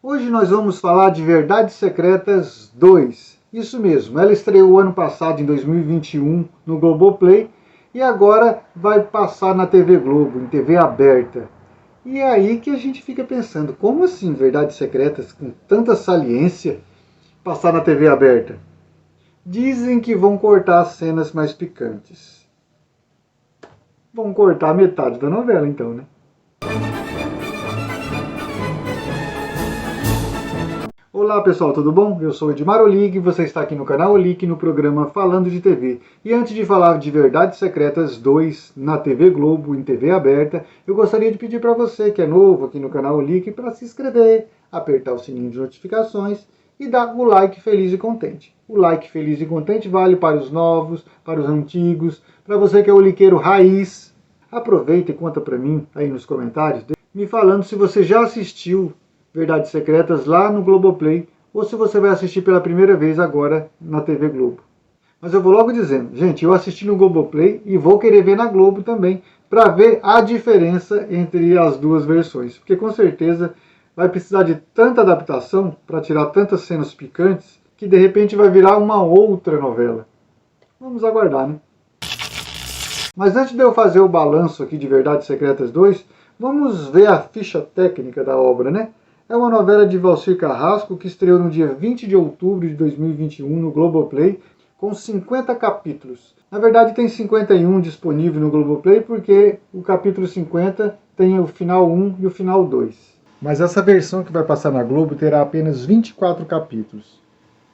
Hoje nós vamos falar de Verdades Secretas 2. Isso mesmo, ela estreou ano passado, em 2021, no Globoplay, e agora vai passar na TV Globo, em TV aberta. E é aí que a gente fica pensando, como assim Verdades Secretas, com tanta saliência, passar na TV aberta? Dizem que vão cortar as cenas mais picantes. Vão cortar metade da novela então, né? Olá pessoal, tudo bom? Eu sou Edmar Olig e você está aqui no canal Olig no programa Falando de TV. E antes de falar de Verdades Secretas 2 na TV Globo, em TV aberta, eu gostaria de pedir para você que é novo aqui no canal Olig para se inscrever, apertar o sininho de notificações e dar o like feliz e contente. O like feliz e contente vale para os novos, para os antigos, para você que é oliqueiro raiz. Aproveita e conta para mim aí nos comentários, me falando se você já assistiu Verdades Secretas lá no Globoplay, ou se você vai assistir pela primeira vez agora na TV Globo. Mas eu vou logo dizendo, gente, eu assisti no Globoplay e vou querer ver na Globo também, para ver a diferença entre as duas versões, porque com certeza vai precisar de tanta adaptação para tirar tantas cenas picantes, que de repente vai virar uma outra novela. Vamos aguardar, né? Mas antes de eu fazer o balanço aqui de Verdades Secretas 2, vamos ver a ficha técnica da obra, né? É uma novela de Valcir Carrasco que estreou no dia 20 de outubro de 2021 no Globoplay, com 50 capítulos. Na verdade tem 51 disponível no Globoplay, porque o capítulo 50 tem o final 1 e o final 2. Mas essa versão que vai passar na Globo terá apenas 24 capítulos.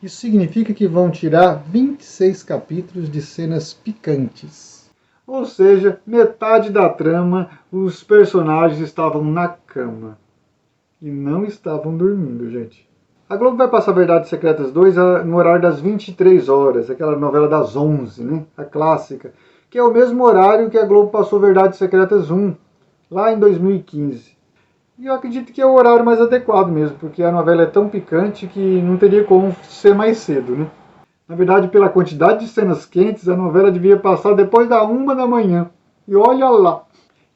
Isso significa que vão tirar 26 capítulos de cenas picantes. Ou seja, metade da trama, os personagens estavam na cama. E não estavam dormindo, gente. A Globo vai passar Verdades Secretas 2 no horário das 23 horas, aquela novela das 11, né? A clássica, que é o mesmo horário que a Globo passou Verdades Secretas 1, lá em 2015. E eu acredito que é o horário mais adequado mesmo, porque a novela é tão picante que não teria como ser mais cedo, né? Na verdade, pela quantidade de cenas quentes, a novela devia passar depois da 1 da manhã. E olha lá!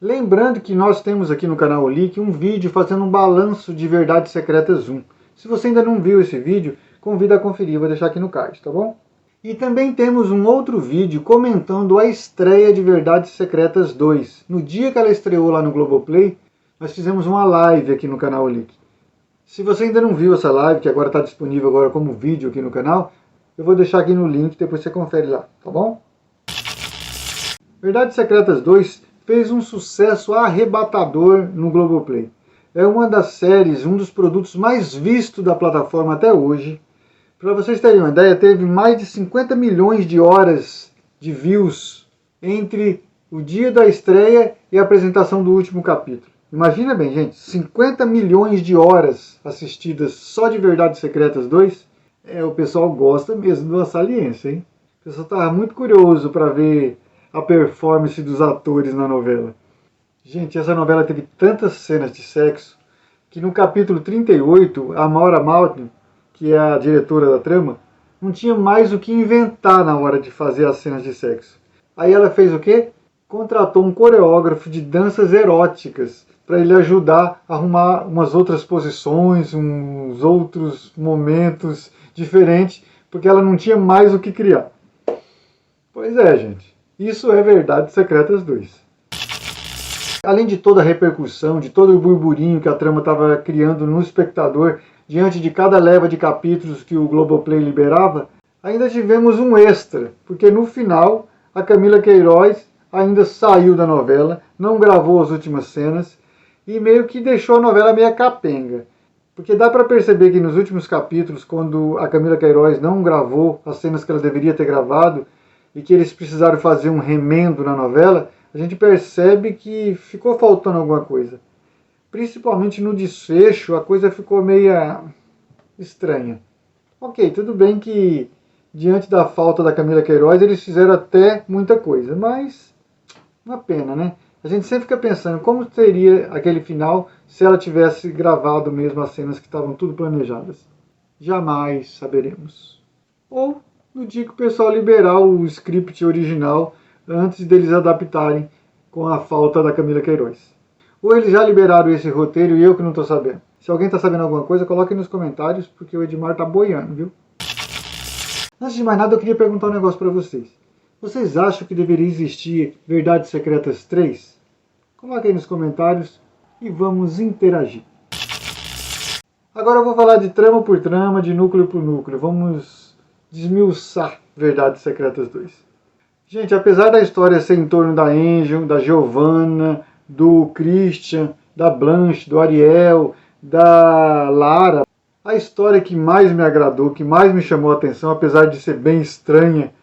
Lembrando que nós temos aqui no canal Olig um vídeo fazendo um balanço de Verdades Secretas 1. Se você ainda não viu esse vídeo, convido a conferir, vou deixar aqui no card, tá bom? E também temos um outro vídeo comentando a estreia de Verdades Secretas 2. No dia que ela estreou lá no Globoplay, nós fizemos uma live aqui no canal Olig. Se você ainda não viu essa live, que agora está disponível agora como vídeo aqui no canal, eu vou deixar aqui no link, depois você confere lá, tá bom? Verdades Secretas 2 fez um sucesso arrebatador no Globoplay. É uma das séries, um dos produtos mais vistos da plataforma até hoje. Para vocês terem uma ideia, teve mais de 50 milhões de horas de views entre o dia da estreia e a apresentação do último capítulo. Imagina bem, gente, 50 milhões de horas assistidas só de Verdades Secretas 2. O pessoal gosta mesmo da saliência, hein? O pessoal estava muito curioso para ver a performance dos atores na novela. Gente, essa novela teve tantas cenas de sexo que no capítulo 38, a Maura Maltin, que é a diretora da trama, não tinha mais o que inventar na hora de fazer as cenas de sexo. Aí ela fez o quê? Contratou um coreógrafo de danças eróticas para ele ajudar a arrumar umas outras posições, uns outros momentos diferentes, porque ela não tinha mais o que criar. Pois é, gente. Isso é Verdades Secretas 2. Além de toda a repercussão, de todo o burburinho que a trama estava criando no espectador diante de cada leva de capítulos que o Globoplay liberava, ainda tivemos um extra, porque no final a Camila Queiroz ainda saiu da novela, não gravou as últimas cenas e meio que deixou a novela meio capenga. Porque dá para perceber que nos últimos capítulos, quando a Camila Queiroz não gravou as cenas que ela deveria ter gravado, e que eles precisaram fazer um remendo na novela, a gente percebe que ficou faltando alguma coisa. Principalmente no desfecho, a coisa ficou meio estranha. Ok, tudo bem que diante da falta da Camila Queiroz eles fizeram até muita coisa, mas uma pena, né? A gente sempre fica pensando como seria aquele final se ela tivesse gravado mesmo as cenas que estavam tudo planejadas. Jamais saberemos. Ou no dia que o pessoal liberar o script original antes deles adaptarem com a falta da Camila Queiroz. Ou eles já liberaram esse roteiro e eu que não estou sabendo. Se alguém está sabendo alguma coisa, coloque nos comentários, porque o Edmar tá boiando, viu? Antes de mais nada, eu queria perguntar um negócio para vocês. Vocês acham que deveria existir Verdades Secretas 3? Coloque aí nos comentários e vamos interagir. Agora eu vou falar de trama por trama, de núcleo por núcleo. Vamos desmiuçar Verdades Secretas 2. Gente, apesar da história ser em torno da Angel, da Giovanna, do Christian, da Blanche, do Ariel, da Lara, a história que mais me agradou, que mais me chamou a atenção, apesar de ser bem estranha,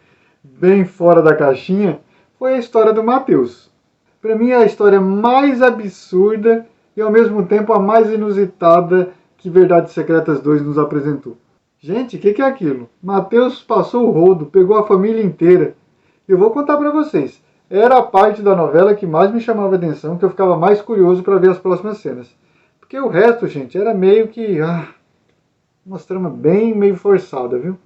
bem fora da caixinha, foi a história do Matheus. Para mim é a história mais absurda e ao mesmo tempo a mais inusitada que Verdades Secretas 2 nos apresentou. Gente, o que é aquilo? Matheus passou o rodo, pegou a família inteira. Eu vou contar para vocês. Era a parte da novela que mais me chamava a atenção, que eu ficava mais curioso para ver as próximas cenas. Porque o resto, gente, era meio que... uma trama bem meio forçada, viu?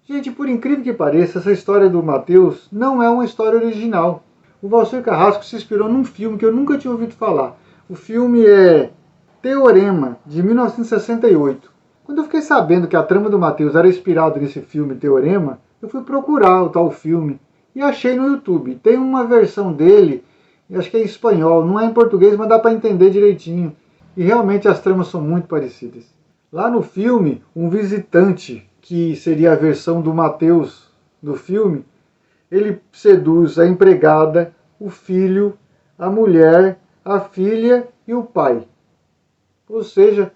Gente, por incrível que pareça, essa história do Matheus não é uma história original. O Valcir Carrasco se inspirou num filme que eu nunca tinha ouvido falar. O filme é Teorema, de 1968. Quando eu fiquei sabendo que a trama do Matheus era inspirada nesse filme Teorema, eu fui procurar o tal filme e achei no YouTube. Tem uma versão dele, acho que é em espanhol, não é em português, mas dá para entender direitinho. E realmente as tramas são muito parecidas. Lá no filme, um visitante, que seria a versão do Matheus do filme, ele seduz a empregada, o filho, a mulher, a filha e o pai. Ou seja,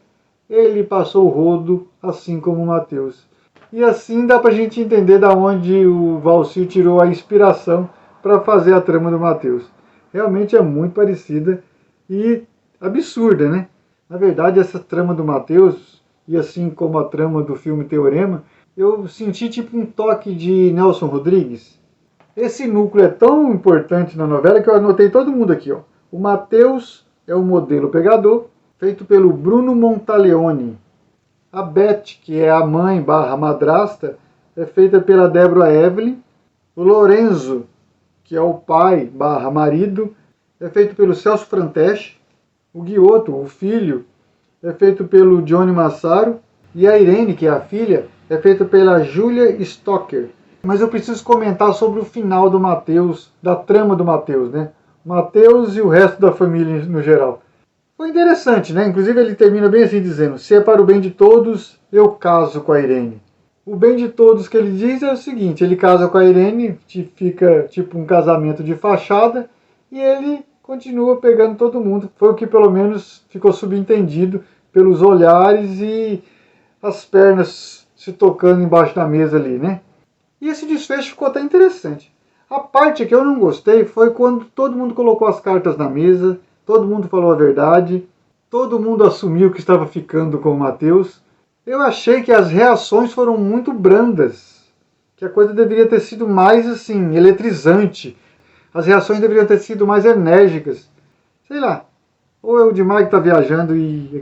ele passou o rodo, assim como o Matheus. E assim dá pra gente entender da onde o Valcir tirou a inspiração para fazer a trama do Matheus. Realmente é muito parecida e absurda, né? Na verdade, essa trama do Matheus, e assim como a trama do filme Teorema, eu senti tipo um toque de Nelson Rodrigues. Esse núcleo é tão importante na novela que eu anotei todo mundo aqui, ó. O Matheus é o modelo pegador, feito pelo Bruno Montaleone. A Beth, que é a mãe barra madrasta, é feita pela Deborah Evelyn. O Lorenzo, que é o pai barra marido, é feito pelo Celso Franteschi. O Guioto, o filho, é feito pelo Johnny Massaro. E a Irene, que é a filha, é feita pela Julia Stocker. Mas eu preciso comentar sobre o final do Matheus, da trama do Matheus, né? Matheus e o resto da família no geral. Foi interessante, né? Inclusive ele termina bem assim dizendo: se é para o bem de todos, eu caso com a Irene. O bem de todos que ele diz é o seguinte: ele casa com a Irene, fica tipo um casamento de fachada, e ele continua pegando todo mundo. Foi o que pelo menos ficou subentendido pelos olhares e as pernas se tocando embaixo da mesa ali, né? E esse desfecho ficou até interessante. A parte que eu não gostei foi quando todo mundo colocou as cartas na mesa, todo mundo falou a verdade, todo mundo assumiu que estava ficando com o Matheus. Eu achei que as reações foram muito brandas, que a coisa deveria ter sido mais assim, eletrizante. As reações deveriam ter sido mais enérgicas. Sei lá, ou é o Edmar que está viajando e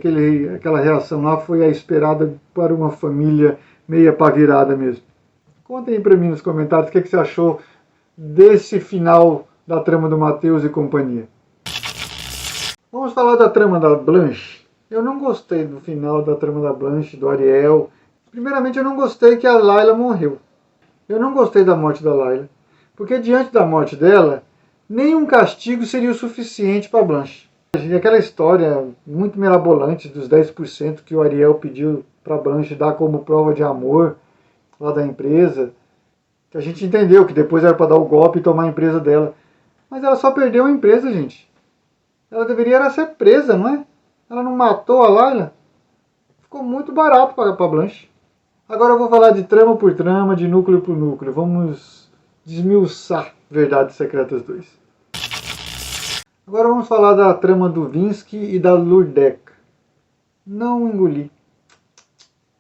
aquela reação lá foi a esperada para uma família meia pavirada mesmo. Contem aí para mim nos comentários o que você achou desse final da trama do Matheus e companhia. Vamos falar da trama da Blanche. Eu não gostei do final da trama da Blanche, do Ariel. Primeiramente, eu não gostei que a Layla morreu. Eu não gostei da morte da Layla, porque diante da morte dela, nenhum castigo seria o suficiente para Blanche. E aquela história muito mirabolante dos 10% que o Ariel pediu para Blanche dar como prova de amor lá da empresa, que a gente entendeu que depois era para dar o golpe e tomar a empresa dela. Mas ela só perdeu a empresa, gente. Ela deveria ser presa, não é? Ela não matou a Layla. Ficou muito barato para Blanche. Agora eu vou falar de trama por trama, de núcleo por núcleo. Vamos desmiuçar Verdades Secretas 2. Agora vamos falar da trama do Vinsky e da Lurdeca. Não engoli.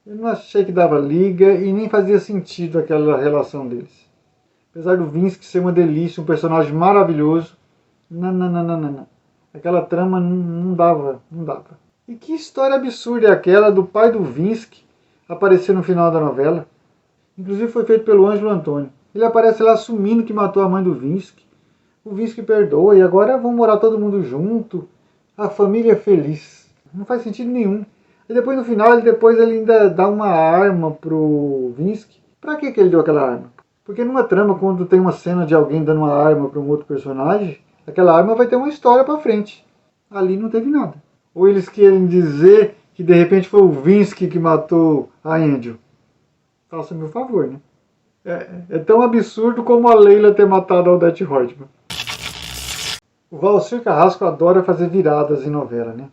Eu não achei que dava liga e nem fazia sentido aquela relação deles. Apesar do Vinsky ser uma delícia, um personagem maravilhoso, não. Aquela trama não dava. E que história absurda é aquela do pai do Vinsky aparecer no final da novela? Inclusive foi feito pelo Ângelo Antônio. Ele aparece lá assumindo que matou a mãe do Vinsky. O Vinsky perdoa e agora vão morar todo mundo junto. A família é feliz. Não faz sentido nenhum. E depois no final, ele ainda dá uma arma pro Vinsky. Pra que ele deu aquela arma? Porque numa trama, quando tem uma cena de alguém dando uma arma para um outro personagem, aquela arma vai ter uma história pra frente. Ali não teve nada. Ou eles querem dizer que de repente foi o Vinsky que matou a Angel. Faça-me o favor, né? É tão absurdo como a Leila ter matado a Odete Roitman. O Valcir Carrasco adora fazer viradas em novela, né?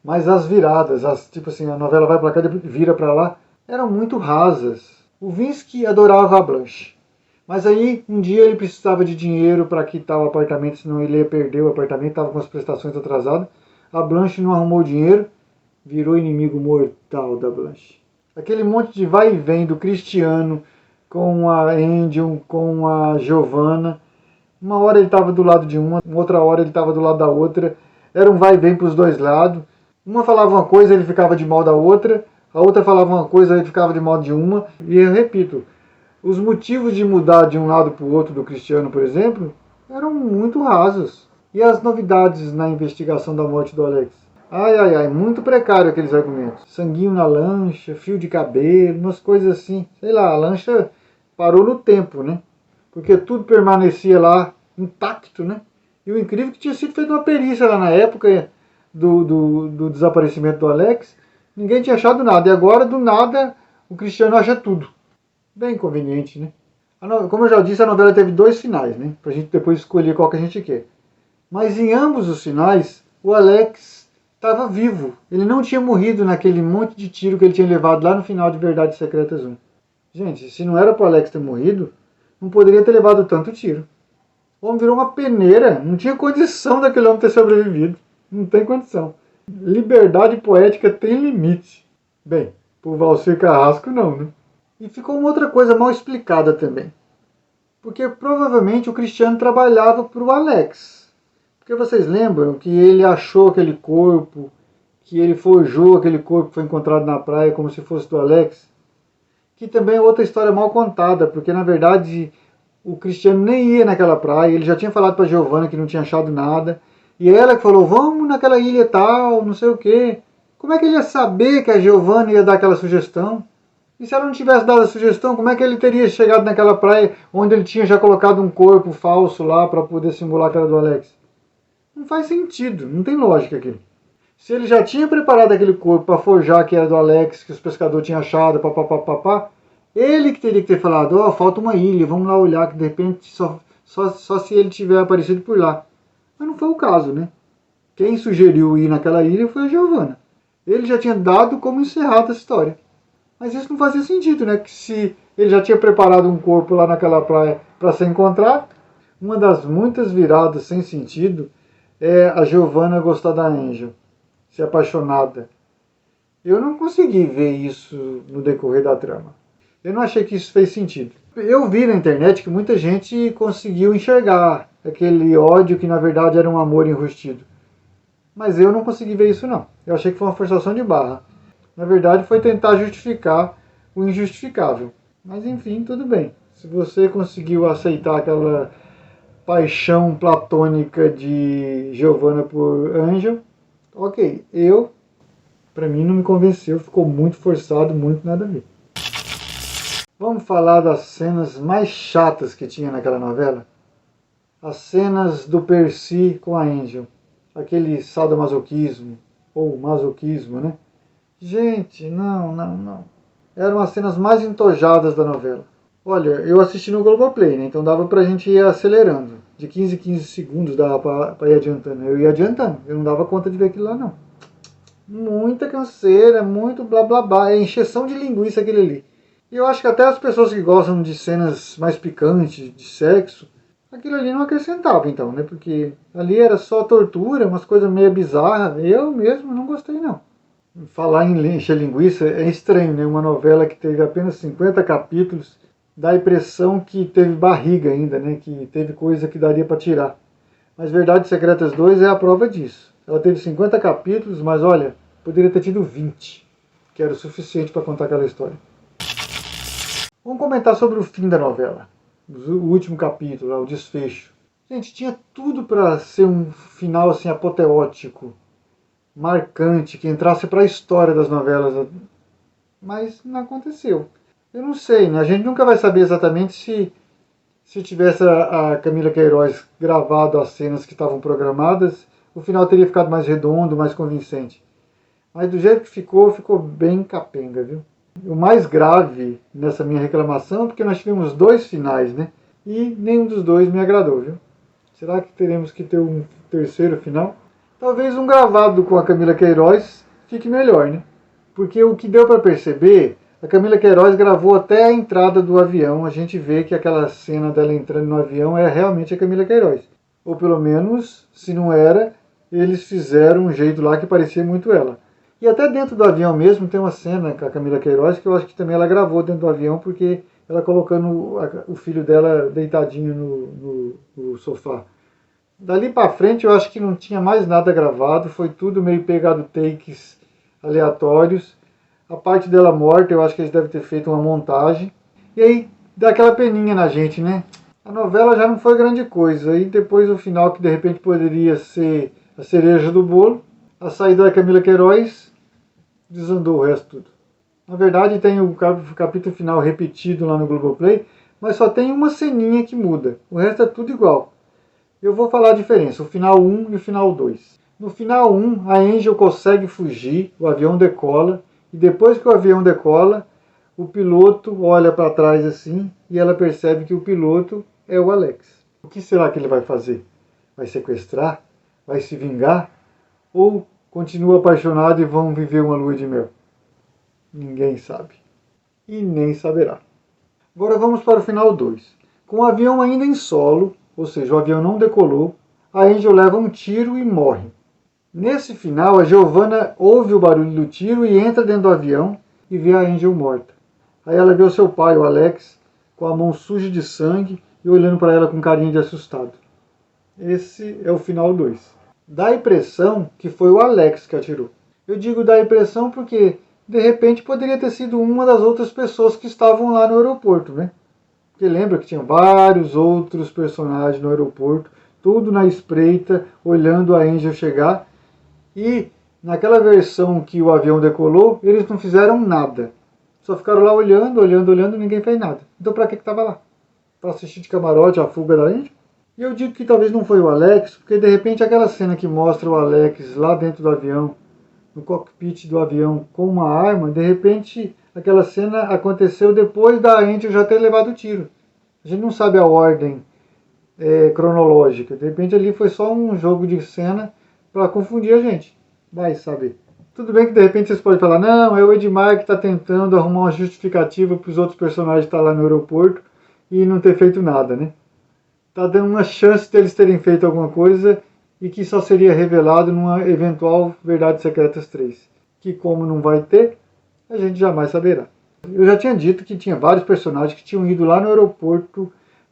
Mas as viradas, tipo assim, a novela vai pra cá e vira pra lá, eram muito rasas. O Vinsky adorava a Blanche. Mas aí, um dia ele precisava de dinheiro para quitar o apartamento, senão ele ia perder o apartamento, estava com as prestações atrasadas. A Blanche não arrumou dinheiro, virou inimigo mortal da Blanche. Aquele monte de vai e vem do Cristiano com a Angel, com a Giovanna. Uma hora ele estava do lado de uma outra hora ele estava do lado da outra. Era um vai e vem para os dois lados. Uma falava uma coisa, ele ficava de mal da outra. A outra falava uma coisa, ele ficava de mal de uma. E eu repito, os motivos de mudar de um lado para o outro do Cristiano, por exemplo, eram muito rasos. E as novidades na investigação da morte do Alex? Ai, muito precário aqueles argumentos. Sanguinho na lancha, fio de cabelo, umas coisas assim. Sei lá, a lancha parou no tempo, né? Porque tudo permanecia lá intacto, né? E o incrível é que tinha sido feita uma perícia lá na época do desaparecimento do Alex. Ninguém tinha achado nada. E agora, do nada, o Cristiano acha tudo. Bem conveniente, né? Como eu já disse, a novela teve 2 finais, né? Pra gente depois escolher qual que a gente quer. Mas em ambos os finais, o Alex estava vivo. Ele não tinha morrido naquele monte de tiro que ele tinha levado lá no final de Verdades Secretas 1. Gente, se não era pro Alex ter morrido, não poderia ter levado tanto tiro. O homem virou uma peneira. Não tinha condição daquele homem ter sobrevivido. Não tem condição. Liberdade poética tem limite. Bem, pro Valcir Carrasco não, né? E ficou uma outra coisa mal explicada também. Porque provavelmente o Cristiano trabalhava para o Alex. Porque vocês lembram que ele achou aquele corpo, que ele forjou aquele corpo que foi encontrado na praia como se fosse do Alex? Que também é outra história mal contada, porque na verdade o Cristiano nem ia naquela praia, ele já tinha falado para a Giovanna que não tinha achado nada, e ela que falou, vamos naquela ilha tal, não sei o quê. Como é que ele ia saber que a Giovanna ia dar aquela sugestão? E se ela não tivesse dado a sugestão, como é que ele teria chegado naquela praia onde ele tinha já colocado um corpo falso lá para poder simular a cara do Alex? Não faz sentido, não tem lógica aquilo. Se ele já tinha preparado aquele corpo para forjar que era do Alex, que os pescadores tinham achado, papapá, ele que teria que ter falado, ó, falta uma ilha, vamos lá olhar, que de repente só se ele tiver aparecido por lá. Mas não foi o caso, né? Quem sugeriu ir naquela ilha foi a Giovanna. Ele já tinha dado como encerrada a história. Mas isso não fazia sentido, né? Que se ele já tinha preparado um corpo lá naquela praia para ser encontrado, uma das muitas viradas sem sentido é a Giovanna gostar da Angel, ser apaixonada. Eu não consegui ver isso no decorrer da trama. Eu não achei que isso fez sentido. Eu vi na internet que muita gente conseguiu enxergar aquele ódio que na verdade era um amor enrustido. Mas eu não consegui ver isso não. Eu achei que foi uma forçação de barra. Na verdade foi tentar justificar o injustificável. Mas enfim, tudo bem. Se você conseguiu aceitar aquela paixão platônica de Giovanna por Angel, ok. Pra mim não me convenceu, ficou muito forçado, muito nada a ver. Vamos falar das cenas mais chatas que tinha naquela novela? As cenas do Percy com a Angel. Aquele sadomasoquismo, ou masoquismo, né? Gente, não. Eram as cenas mais entojadas da novela. Olha, eu assisti no Globoplay, né? Então dava pra gente ir acelerando. De 15 em 15 segundos dava pra ir adiantando. Eu ia adiantando, eu não dava conta de ver aquilo lá, não. Muita canseira, muito blá blá blá. É encheção de linguiça aquele ali. E eu acho que até as pessoas que gostam de cenas mais picantes, de sexo, aquilo ali não acrescentava então, né? Porque ali era só tortura, umas coisas meio bizarras. Eu mesmo não gostei, não. Falar em encher linguiça é estranho, né? Uma novela que teve apenas 50 capítulos, dá a impressão que teve barriga ainda, né? Que teve coisa que daria para tirar. Mas Verdades Secretas 2 é a prova disso. Ela teve 50 capítulos, mas olha, poderia ter tido 20, que era o suficiente para contar aquela história. Vamos comentar sobre o fim da novela. O último capítulo, o desfecho. Gente, tinha tudo para ser um final assim apoteótico. marcante, que entrasse para a história das novelas, mas não aconteceu. Eu não sei, né? A gente nunca vai saber exatamente se tivesse a Camila Queiroz gravado as cenas que estavam programadas, o final teria ficado mais redondo, mais convincente. Mas do jeito que ficou, ficou bem capenga, viu? O mais grave nessa minha reclamação é porque nós tivemos 2 finais, né? E nenhum dos 2 me agradou, viu? Será que teremos que ter um terceiro final? Talvez um gravado com a Camila Queiroz fique melhor, né? Porque o que deu para perceber, a Camila Queiroz gravou até a entrada do avião. A gente vê que aquela cena dela entrando no avião é realmente a Camila Queiroz. Ou pelo menos, se não era, eles fizeram um jeito lá que parecia muito ela. E até dentro do avião mesmo tem uma cena com a Camila Queiroz que eu acho que também ela gravou dentro do avião, porque ela colocando o filho dela deitadinho no sofá. Dali pra frente eu acho que não tinha mais nada gravado, foi tudo meio pegado takes aleatórios. A parte dela morta eu acho que eles devem ter feito uma montagem. E aí dá aquela peninha na gente, né? A novela já não foi grande coisa. E depois o final que de repente poderia ser a cereja do bolo, a saída da Camila Queiroz, desandou o resto tudo. Na verdade tem o capítulo final repetido lá no Globoplay, mas só tem uma ceninha que muda. O resto é tudo igual. Eu vou falar a diferença, o final 1 e o final 2. No final 1, a Angel consegue fugir, o avião decola, e depois que o avião decola, o piloto olha para trás assim, e ela percebe que o piloto é o Alex. O que será que ele vai fazer? Vai sequestrar? Vai se vingar? Ou continua apaixonado e vão viver uma lua de mel? Ninguém sabe. E nem saberá. Agora vamos para o final 2. Com o avião ainda em solo, ou seja, o avião não decolou, a Angel leva um tiro e morre. Nesse final, a Giovanna ouve o barulho do tiro e entra dentro do avião e vê a Angel morta. Aí ela vê o seu pai, o Alex, com a mão suja de sangue e olhando para ela com carinha de assustado. Esse é o final 2. Dá a impressão que foi o Alex que atirou. Eu digo dá a impressão porque, de repente, poderia ter sido uma das outras pessoas que estavam lá no aeroporto, né? Porque lembra que tinha vários outros personagens no aeroporto, tudo na espreita, olhando a Angel chegar. E naquela versão que o avião decolou, eles não fizeram nada. Só ficaram lá olhando, e ninguém fez nada. Então pra que estava lá? Para assistir de camarote a fuga da Angel? E eu digo que talvez não foi o Alex, porque de repente aquela cena que mostra o Alex lá dentro do avião, no cockpit do avião com uma arma, de repente aquela cena aconteceu depois da Angel já ter levado o tiro. A gente não sabe a ordem cronológica. De repente ali foi só um jogo de cena para confundir a gente. Vai saber. Tudo bem que de repente vocês podem falar, não, é o Edmar que está tentando arrumar uma justificativa para os outros personagens estar lá no aeroporto e não ter feito nada, né? Tá dando uma chance deles terem feito alguma coisa e que só seria revelado numa eventual Verdades Secretas 3. Que como não vai ter, a gente jamais saberá. Eu já tinha dito que tinha vários personagens que tinham ido lá no aeroporto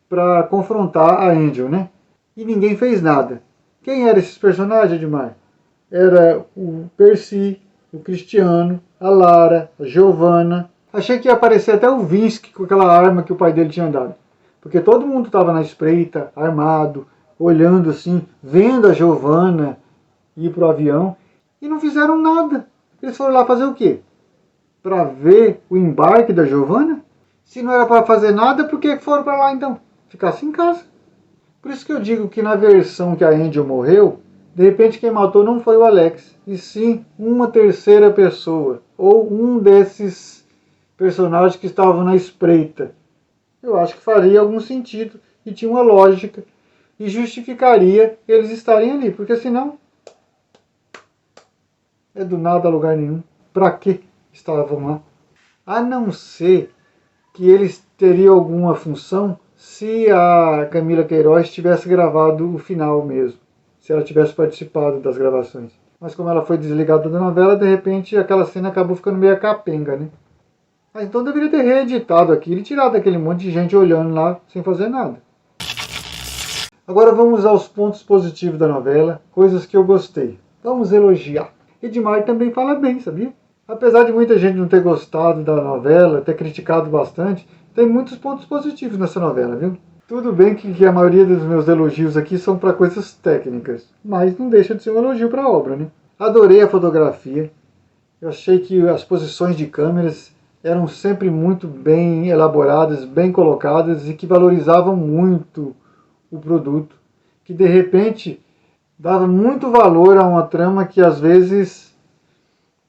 para confrontar a Angel, né? E ninguém fez nada. Quem eram esses personagens, Edmar? Era o Percy, o Cristiano, a Lara, a Giovanna. Achei que ia aparecer até o Vince com aquela arma que o pai dele tinha dado. Porque todo mundo estava na espreita, armado, olhando assim, vendo a Giovanna ir pro avião. E não fizeram nada. Eles foram lá fazer o quê? Para ver o embarque da Giovanna? Se não era para fazer nada, por que foram para lá então? Ficasse em casa. Por isso que eu digo que na versão que a Angel morreu, de repente quem matou não foi o Alex, e sim uma terceira pessoa, ou um desses personagens que estavam na espreita. Eu acho que faria algum sentido, e tinha uma lógica, e justificaria eles estarem ali, porque senão é do nada a lugar nenhum. Para que estavam lá? A não ser que eles teriam alguma função se a Camila Queiroz tivesse gravado o final mesmo, se ela tivesse participado das gravações. Mas como ela foi desligada da novela, de repente aquela cena acabou ficando meio capenga, né? Mas então deveria ter reeditado aquilo e tirado aquele monte de gente olhando lá sem fazer nada. Agora vamos aos pontos positivos da novela, coisas que eu gostei. Vamos elogiar. Edmar também fala bem, sabia? Apesar de muita gente não ter gostado da novela, ter criticado bastante, tem muitos pontos positivos nessa novela, viu? Tudo bem que a maioria dos meus elogios aqui são para coisas técnicas, mas não deixa de ser um elogio para a obra, né? Adorei a fotografia. Eu achei que as posições de câmeras eram sempre muito bem elaboradas, bem colocadas e que valorizavam muito o produto, que de repente dava muito valor a uma trama que às vezes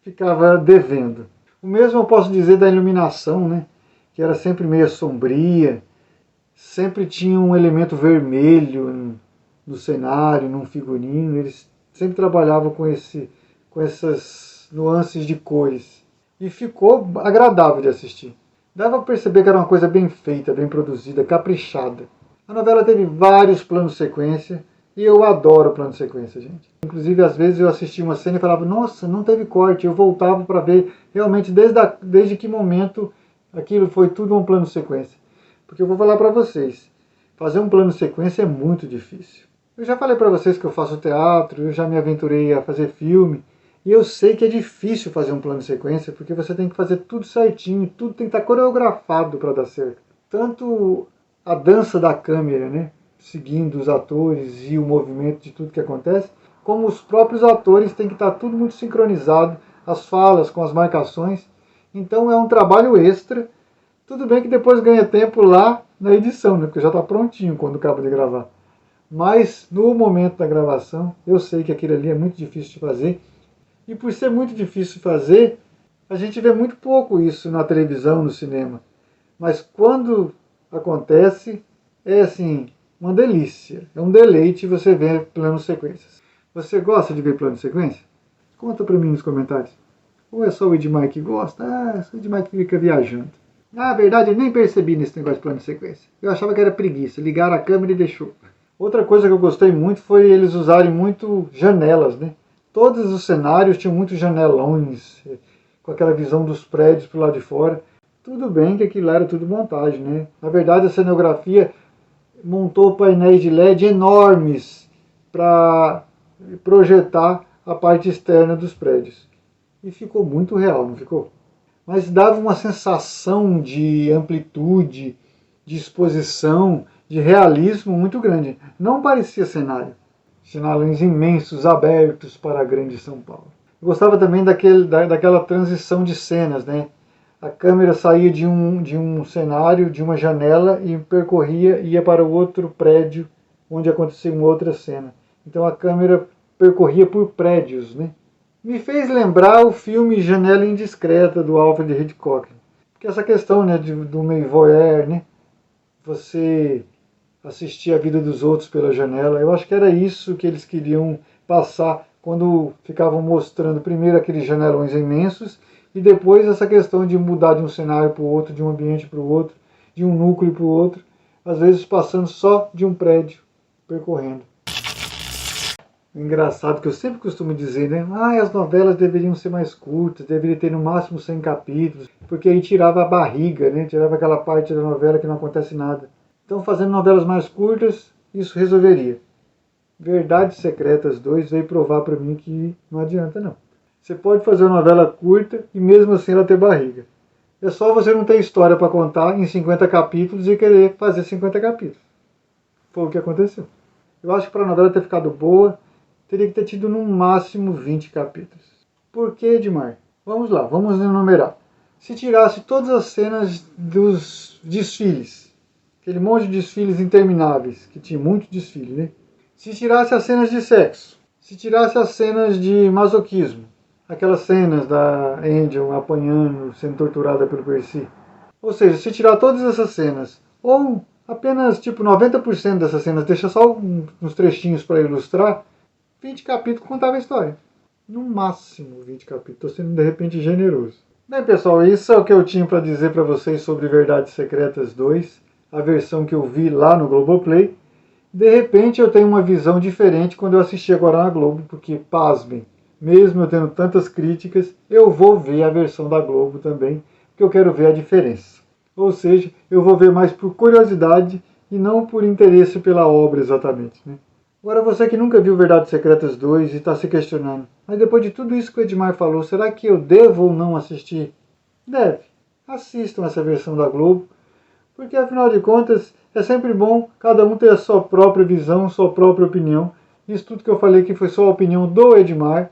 ficava devendo. O mesmo eu posso dizer da iluminação, né? Que era sempre meio sombria, sempre tinha um elemento vermelho no cenário, num figurino. Eles sempre trabalhavam com essas nuances de cores. E ficou agradável de assistir. Dava para perceber que era uma coisa bem feita, bem produzida, caprichada. A novela teve vários planos de sequência, e eu adoro plano de sequência, gente. Inclusive, às vezes eu assistia uma cena e falava, nossa, não teve corte. Eu voltava para ver realmente desde que momento aquilo foi tudo um plano de sequência. Porque eu vou falar para vocês, fazer um plano de sequência é muito difícil. Eu já falei para vocês que eu faço teatro, eu já me aventurei a fazer filme, e eu sei que é difícil fazer um plano de sequência, porque você tem que fazer tudo certinho, tudo tem que estar coreografado para dar certo. Tanto a dança da câmera, né, seguindo os atores e o movimento de tudo que acontece, como os próprios atores têm que estar tudo muito sincronizado, as falas com as marcações. Então é um trabalho extra. Tudo bem que depois ganha tempo lá na edição, né, porque já está prontinho quando acaba de gravar. Mas no momento da gravação, eu sei que aquilo ali é muito difícil de fazer. E por ser muito difícil de fazer, a gente vê muito pouco isso na televisão, no cinema. Mas quando acontece, é assim, uma delícia. É um deleite você ver planos sequências. Você gosta de ver plano de sequência? Conta pra mim nos comentários. Ou é só o Edmar que gosta? Ah, é só o Edmar que fica viajando. Na verdade, eu nem percebi nesse negócio de plano de sequência. Eu achava que era preguiça. Ligaram a câmera e deixou. Outra coisa que eu gostei muito foi eles usarem muito janelas, né? Todos os cenários tinham muitos janelões, com aquela visão dos prédios pro lado de fora. Tudo bem que aquilo era tudo montagem, né? Na verdade, a cenografia montou painéis de LED enormes para projetar a parte externa dos prédios. E ficou muito real, não ficou? Mas dava uma sensação de amplitude, de exposição, de realismo muito grande. Não parecia cenário. Cenários imensos, abertos para a grande São Paulo. Eu gostava também daquela transição de cenas, né? A câmera saía de um cenário, de uma janela, e percorria, ia para o outro prédio, onde acontecia uma outra cena. Então a câmera percorria por prédios, né? Me fez lembrar o filme Janela Indiscreta, do Alfred Hitchcock. Porque essa questão, né, do meio voyeur, né? Você assistir a vida dos outros pela janela. Eu acho que era isso que eles queriam passar quando ficavam mostrando primeiro aqueles janelões imensos e depois essa questão de mudar de um cenário para o outro, de um ambiente para o outro, de um núcleo para o outro, às vezes passando só de um prédio, percorrendo. Engraçado que eu sempre costumo dizer, né? As novelas deveriam ser mais curtas, deveria ter no máximo 100 capítulos, porque aí tirava a barriga, né? Tirava aquela parte da novela que não acontece nada. Então, fazendo novelas mais curtas, isso resolveria. Verdades Secretas 2 veio provar para mim que não adianta, não. Você pode fazer uma novela curta e mesmo assim ela ter barriga. É só você não ter história para contar em 50 capítulos e querer fazer 50 capítulos. Foi o que aconteceu. Eu acho que para a novela ter ficado boa, teria que ter tido no máximo 20 capítulos. Por que, Edmar? Vamos lá, vamos enumerar. Se tirasse todas as cenas dos desfiles, aquele monte de desfiles intermináveis, que tinha muito desfile, né? Se tirasse as cenas de sexo, se tirasse as cenas de masoquismo, aquelas cenas da Angel apanhando, sendo torturada pelo Percy. Ou seja, se tirar todas essas cenas, ou apenas tipo 90% dessas cenas, deixa só uns trechinhos para ilustrar, 20 capítulos contava a história. No máximo 20 capítulos, estou sendo de repente generoso. Bem pessoal, isso é o que eu tinha para dizer para vocês sobre Verdades Secretas 2, a versão que eu vi lá no Globoplay. De repente eu tenho uma visão diferente quando eu assisti agora na Globo, porque, pasmem, mesmo eu tendo tantas críticas, eu vou ver a versão da Globo também, porque eu quero ver a diferença. Ou seja, eu vou ver mais por curiosidade e não por interesse pela obra exatamente, né? Agora você que nunca viu Verdades Secretas 2 e está se questionando, mas depois de tudo isso que o Edmar falou, será que eu devo ou não assistir? Deve. Assistam essa versão da Globo, porque afinal de contas é sempre bom cada um ter a sua própria visão, sua própria opinião. Isso tudo que eu falei aqui foi só a opinião do Edmar.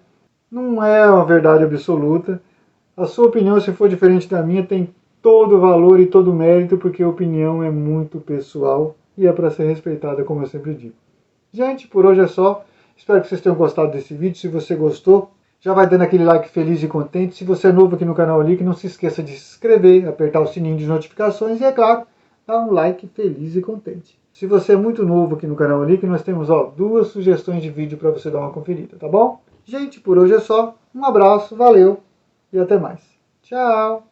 não é uma verdade absoluta. A sua opinião, se for diferente da minha, tem todo o valor e todo o mérito, porque a opinião é muito pessoal e é para ser respeitada, como eu sempre digo. Gente, por hoje é só. Espero que vocês tenham gostado desse vídeo. Se você gostou, já vai dando aquele like feliz e contente. Se você é novo aqui no canal Olic, não se esqueça de se inscrever, apertar o sininho de notificações e, é claro, dar um like feliz e contente. Se você é muito novo aqui no canal Olic, nós temos duas sugestões de vídeo para você dar uma conferida, tá bom? Gente, por hoje é só. Um abraço, valeu e até mais. Tchau!